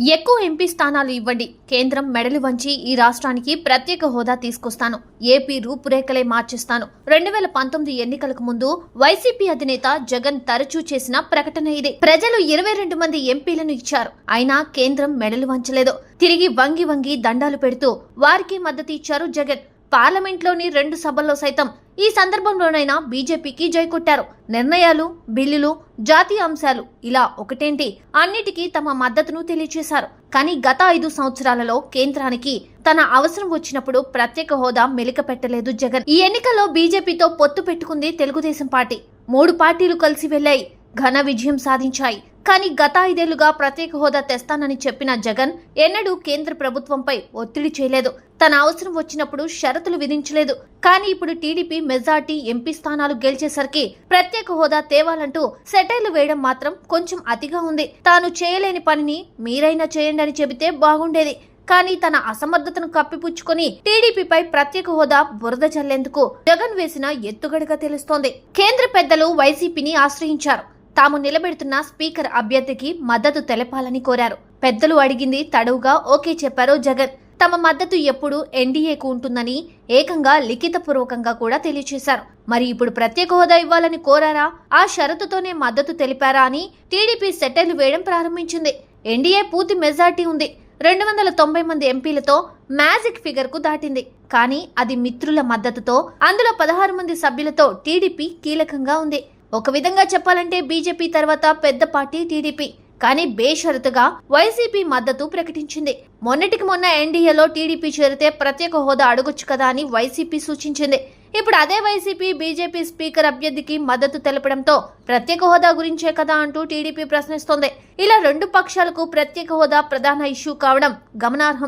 ఎక్కువ ఎంపీ స్థానాలు ఇవ్వండి, కేంద్రం మెడలు వంచి ఈ రాష్ట్రానికి ప్రత్యేక హోదా తీసుకొస్తాను, ఏపీ రూపురేఖలే మార్చేస్తాను. 2019 ఎన్నికలకు ముందు వైసీపీ అధినేత జగన్ తరచూ చేసిన ప్రకటన ఇది. ప్రజలు 22 మంది ఎంపీలను ఇచ్చారు, అయినా కేంద్రం మెడలు వంచలేదు. తిరిగి వంగి వంగి దండాలు పెడుతూ వారికి మద్దతు ఇచ్చారు జగన్. పార్లమెంట్లోని 2 సభల్లో సైతం ఈ సందర్భంలోనైనా బీజేపీకి జై కొట్టారు. నిర్ణయాలు, బిల్లులు, జాతీయ అంశాలు ఇలా ఒకటేంటి అన్నిటికీ తమ మద్దతును తెలియజేశారు. కానీ గత 5 సంవత్సరాలలో కేంద్రానికి తన అవసరం వచ్చినప్పుడు ప్రత్యేక హోదా మెలిక పెట్టలేదు జగన్. ఈ ఎన్నికల్లో బీజేపీతో పొత్తు పెట్టుకుంది తెలుగుదేశం పార్టీ. 3 పార్టీలు కలిసి వెళ్లాయి, ఘన విజయం సాధించాయి. కానీ గత 5 ఏళ్లుగా ప్రత్యేక హోదా తెస్తానని చెప్పిన జగన్ ఎన్నడూ కేంద్ర ప్రభుత్వంపై ఒత్తిడి చేయలేదు. తన అవసరం వచ్చినప్పుడు షరతులు విధించలేదు. కానీ ఇప్పుడు టీడీపీ మెజార్టీ ఎంపీ స్థానాలు గెలిచేసరికి ప్రత్యేక హోదా తేవాలంటూ సెటైర్లు వేయడం మాత్రం కొంచెం అతిగా ఉంది. తాను చేయలేని పనిని మీరైనా చేయండి అని చెబితే బాగుండేది. కానీ తన అసమర్థతను కప్పిపుచ్చుకొని టీడీపీపై ప్రత్యేక హోదా బురద చల్లేందుకు జగన్ వేసిన ఎత్తుగడగా తెలుస్తోంది. కేంద్ర పెద్దలు వైసీపీని ఆశ్రయించారు. తాము నిలబెడుతున్న స్పీకర్ అభ్యర్థికి మద్దతు తెలపాలని కోరారు. పెద్దలు అడిగింది తడవుగా ఓకే చెప్పారు జగన్. తమ మద్దతు ఎప్పుడు ఎన్డీఏకు ఉంటుందని ఏకంగా లిఖితపూర్వకంగా కూడా తెలియజేశారు. మరి ఇప్పుడు ప్రత్యేక హోదా ఇవ్వాలని కోరారా, ఆ షరతుతోనే మద్దతు తెలిపారా అని టీడీపీ సెటైర్లు వేయడం ప్రారంభించింది. ఎన్డీఏ పూర్తి మెజార్టీ ఉంది. 290 మంది ఎంపీలతో మ్యాజిక్ ఫిగర్ కు దాటింది. కానీ అది మిత్రుల మద్దతుతో, అందులో 16 మంది సభ్యులతో టీడీపీ కీలకంగా ఉంది. ఒక విధంగా చెప్పాలంటే బీజేపీ తర్వాత పెద్ద పార్టీ టీడీపీ. కానీ బేషరతుగా వైసీపీ మద్దతు ప్రకటించింది. మొన్నటికి మొన్న ఎన్డీఏలో టీడీపీ చేరితే ప్రత్యేక హోదా అడగొచ్చు కదా అని వైసీపీ సూచించింది. ఇప్పుడు అదే వైసీపీ బీజేపీ స్పీకర్ అభ్యర్థికి మద్దతు తెలపడంతో ప్రత్యేక హోదా గురించే కదా అంటూ టీడీపీ ప్రశ్నిస్తోంది. ఇలా 2 పక్షాలకు ప్రత్యేక హోదా ప్రధాన ఇష్యూ కావడం గమనార్హం.